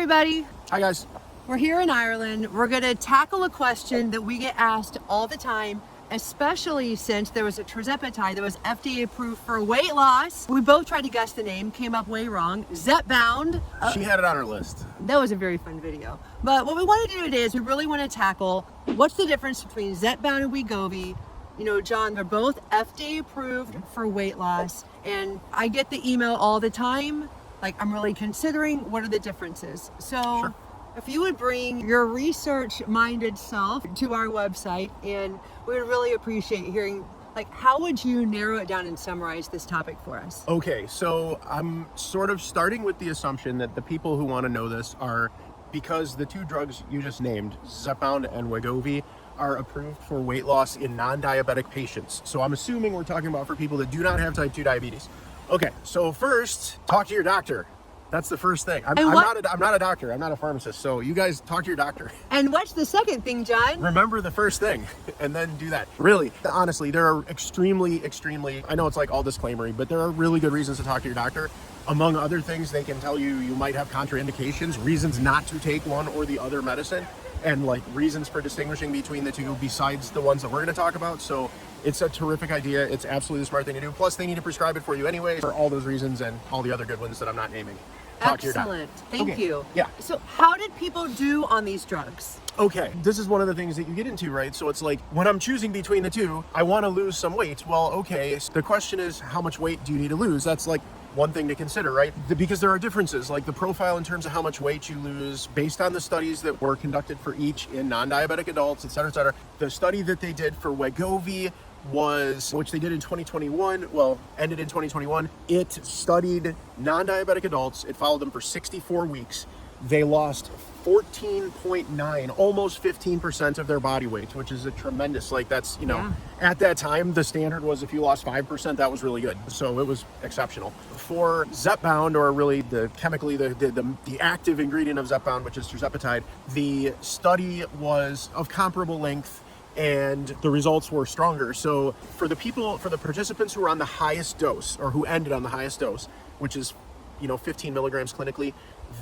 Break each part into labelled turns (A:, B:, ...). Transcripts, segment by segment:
A: everybody.
B: Hi guys.
A: We're here in Ireland. We're going to tackle a question that we get asked all the time, especially since there was a tirzepatide that was FDA approved for weight loss. We both tried to guess the name, came up way wrong. Zepbound.
B: She had it on her list.
A: That was a very fun video. But what we want to do today is we really want to tackle what's the difference between Zepbound and Wegovy. You know, John, they're both FDA approved for weight loss. And I get the email all the time, like, I'm really considering what are the differences. So
B: Sure.
A: if you would bring your research-minded self to our website, and we would really appreciate hearing, like, how would you narrow it down and summarize this topic for us?
B: Okay, so I'm sort of starting with the assumption that the people who want to know this are, because the two drugs you just named, Zepbound and Wegovy, are approved for weight loss in non-diabetic patients. So I'm assuming we're talking about for people that do not have type 2 diabetes. Okay, so first, talk to your doctor. That's the first thing. I'm not a doctor. I'm not a pharmacist. So you guys talk to your doctor.
A: And what's the second thing, John?
B: Remember the first thing and then do that. Really, honestly, there are extremely, I know it's like all disclaimery, but there are really good reasons to talk to your doctor. Among other things, they can tell you might have contraindications, reasons not to take one or the other medicine, and like reasons for distinguishing between the two besides the ones that we're going to talk about. So it's a terrific idea. It's absolutely the smart thing to do. Plus, they need to prescribe it for you anyway for all those reasons and all the other good ones that I'm not naming. Talk to your doctor.
A: Excellent. Thank you.
B: Yeah.
A: So how did people do on these drugs?
B: Okay, this is one of the things that you get into, right? So it's like, when I'm choosing between the two, I want to lose some weight. Well, okay, so the question is, how much weight do you need to lose? That's like one thing to consider, right? Because there are differences, like the profile in terms of how much weight you lose based on the studies that were conducted for each in non-diabetic adults, et cetera, et cetera. The study that they did for Wegovy which they did in 2021, ended in 2021. It studied non-diabetic adults. It followed them for 64 weeks. They lost 14.9, almost 15% of their body weight, which is a tremendous, that's, At that time, the standard was if you lost 5%, that was really good. So it was exceptional. For Zepbound, or really the active ingredient of Zepbound, which is tirzepatide, the study was of comparable length and the results were stronger. So for the participants who were on the highest dose, or who ended on the highest dose, which is 15 milligrams clinically,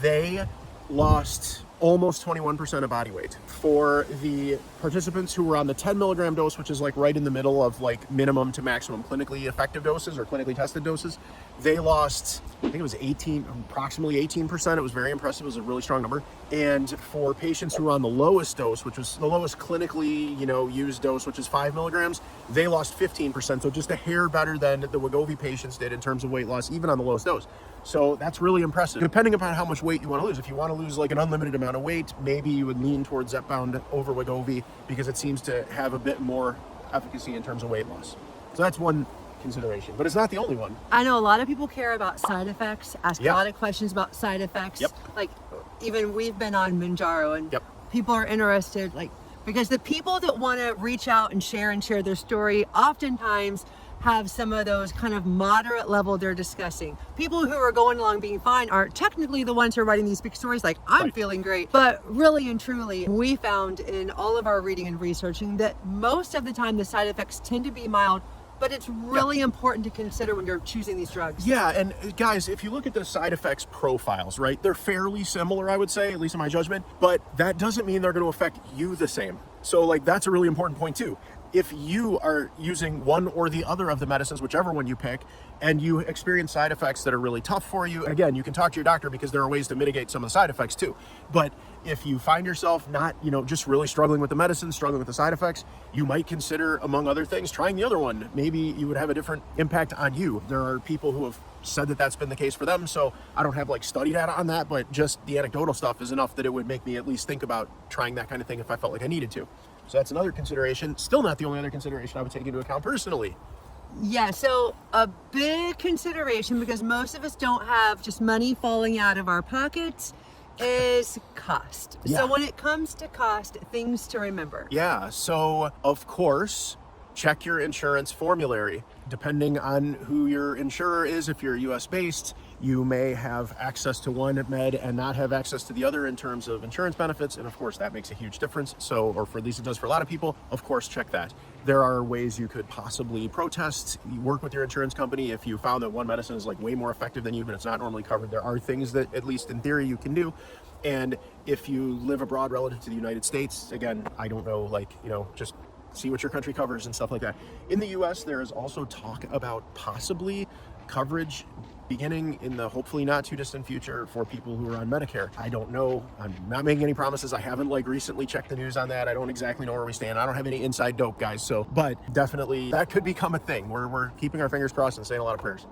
B: they lost almost 21% of body weight. For the participants who were on the 10 milligram dose, which is like right in the middle of like minimum to maximum clinically effective doses or clinically tested doses, they lost, I think it was approximately 18%. It was very impressive. It was a really strong number. And for patients who were on the lowest dose, which was the lowest clinically, used dose, which is 5 milligrams, they lost 15%. So just a hair better than the Wegovy patients did in terms of weight loss, even on the lowest dose. So that's really impressive. Depending upon how much weight you want to lose. If you want to lose like an unlimited amount of weight, maybe you would lean towards Zepbound over Wegovy because it seems to have a bit more efficacy in terms of weight loss. So that's one consideration, but it's not the only one.
A: I know a lot of people care about side effects, ask a lot of questions about side effects.
B: Yep.
A: Like, even we've been on Mounjaro, and people are interested, because the people that want to reach out and share their story oftentimes have some of those kind of moderate level they're discussing. People who are going along being fine aren't technically the ones who are writing these big stories like, I'm feeling great. But really and truly, we found in all of our reading and researching that most of the time the side effects tend to be mild, but it's really important to consider when you're choosing these drugs.
B: Yeah, and guys, if you look at the side effects profiles, right, they're fairly similar, I would say, at least in my judgment, but that doesn't mean they're going to affect you the same. So that's a really important point too. If you are using one or the other of the medicines, whichever one you pick, and you experience side effects that are really tough for you, again, you can talk to your doctor because there are ways to mitigate some of the side effects too. But if you find yourself not, just really struggling with the medicine, struggling with the side effects, you might consider, among other things, trying the other one. Maybe you would have a different impact on you. There are people who have said that that's been the case for them, so I don't have study data on that, but just the anecdotal stuff is enough that it would make me at least think about trying that kind of thing if I felt like I needed to. So that's another consideration. Still not the only other consideration I would take into account personally.
A: Yeah, so a big consideration, because most of us don't have just money falling out of our pockets, is cost.
B: Yeah.
A: So when it comes to cost, things to remember.
B: Yeah, so of course, check your insurance formulary. Depending on who your insurer is, if you're US based, you may have access to one med and not have access to the other in terms of insurance benefits. And of course, that makes a huge difference. So, or for at least it does for a lot of people, of course, check that. There are ways you could possibly protest, work with your insurance company if you found that one medicine is way more effective than you, but it's not normally covered. There are things that, at least in theory, you can do. And if you live abroad relative to the United States, again, I don't know, like, you know, just see what your country covers and stuff like that. In the US, there is also talk about possibly coverage beginning in the hopefully not too distant future for people who are on Medicare. I don't know. I'm not making any promises. I haven't like recently checked the news on that. I don't exactly know where we stand. I don't have any inside dope, guys. So, but definitely that could become a thing. We're keeping our fingers crossed and saying a lot of prayers.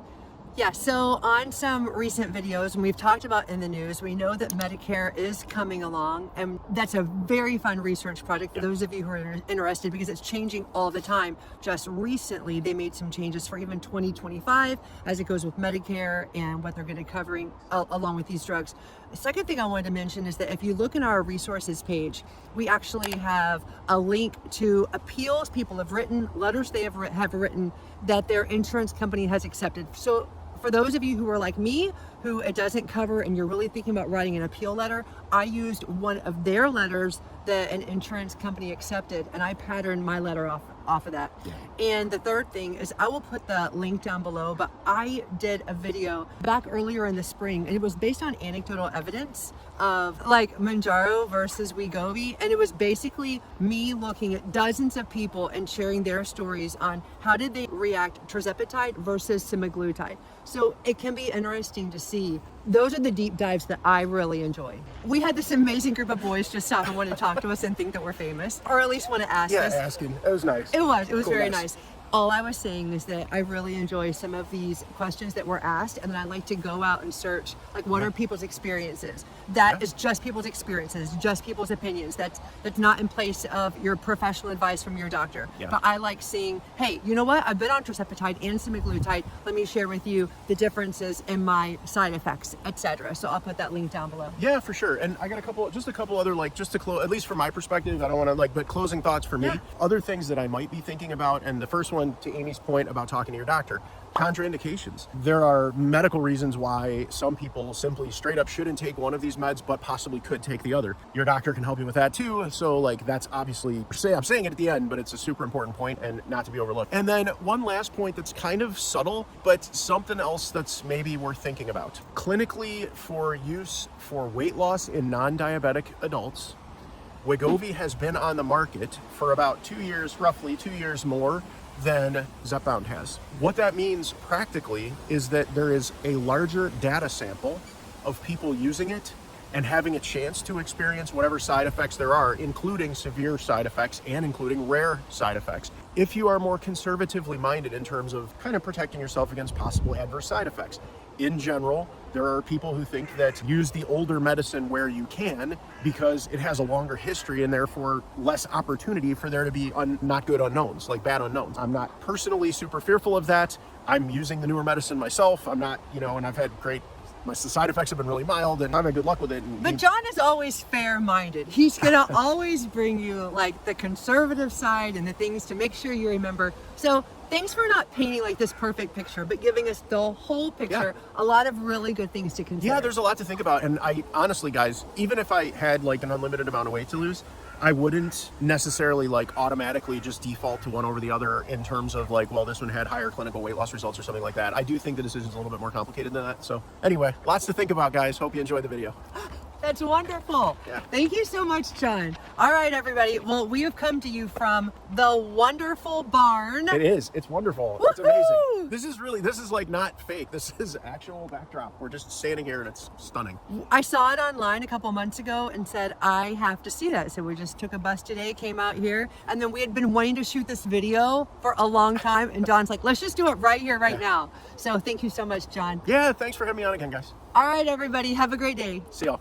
A: Yeah, so on some recent videos, and we've talked about in the news, we know that Medicare is coming along, and that's a very fun research project for those of you who are interested, because it's changing all the time. Just recently, they made some changes for even 2025 as it goes with Medicare and what they're going to be covering along with these drugs. The second thing I wanted to mention is that if you look in our resources page, we actually have a link to appeals people have written, letters they have written that their insurance company has accepted. So for those of you who are like me, who it doesn't cover and you're really thinking about writing an appeal letter, I used one of their letters that an insurance company accepted, and I patterned my letter off of that. Yeah. And the third thing is I will put the link down below, but I did a video back earlier in the spring, and it was based on anecdotal evidence of like Mounjaro versus Wegovy, and it was basically me looking at dozens of people and sharing their stories on how did they react to tirzepatide versus semaglutide. So it can be interesting to see. Those are the deep dives that I really enjoy. We had this amazing group of boys just stop and want to talk to us and think that we're famous, or at least want to ask us.
B: Yeah, asking. It was nice.
A: It was cool, very
B: nice.
A: nice. All I was saying is that I really enjoy some of these questions that were asked, and then I like to go out and search, like, what are people's experiences? That is just people's experiences, just people's opinions. That's not in place of your professional advice from your doctor. Yeah. But I like seeing, hey, you know what? I've been on tirzepatide and semaglutide. Let me share with you the differences in my side effects, etc. So I'll put that link down below.
B: Yeah, for sure. And I got just a couple other, like, just to close, at least from my perspective, I don't want to, like, but closing thoughts for me. Yeah. Other things that I might be thinking about, and the first one, to Amy's point about talking to your doctor, contraindications. There are medical reasons why some people simply straight up shouldn't take one of these meds, but possibly could take the other. Your doctor can help you with that too. So, like, that's obviously, I'm saying it at the end, but it's a super important point and not to be overlooked. And then one last point that's kind of subtle, but something else that's maybe worth thinking about. Clinically, for use for weight loss in non-diabetic adults, Wegovy has been on the market for about 2 years, roughly 2 years more than Zepbound has. What that means practically is that there is a larger data sample of people using it and having a chance to experience whatever side effects there are, including severe side effects and including rare side effects. If you are more conservatively minded in terms of kind of protecting yourself against possible adverse side effects. In general, there are people who think that use the older medicine where you can because it has a longer history and therefore less opportunity for there to be not good unknowns, like bad unknowns. I'm not personally super fearful of that. I'm using the newer medicine myself. I'm not, and I've had my side effects have been really mild and I've had good luck with it.
A: But John is always fair-minded. He's gonna always bring you like the conservative side and the things to make sure you remember. So thanks for not painting like this perfect picture, but giving us the whole picture. Yeah. A lot of really good things to consider.
B: Yeah, there's a lot to think about. And I honestly, guys, even if I had like an unlimited amount of weight to lose, I wouldn't necessarily like automatically just default to one over the other in terms of like, well, this one had higher clinical weight loss results or something like that. I do think the decision's a little bit more complicated than that. So anyway, lots to think about, guys. Hope you enjoyed the video.
A: That's wonderful. Yeah. Thank you so much, John. All right, everybody. Well, we have come to you from the wonderful barn.
B: It is. It's wonderful. Woo-hoo! It's amazing. This is like not fake. This is actual backdrop. We're just standing here and it's stunning.
A: I saw it online a couple months ago and said, I have to see that. So we just took a bus today, came out here, and then we had been wanting to shoot this video for a long time. And John's like, let's just do it right here, right now. So thank you so much, John.
B: Yeah, thanks for having me on again, guys.
A: All right, everybody. Have a great day.
B: See y'all.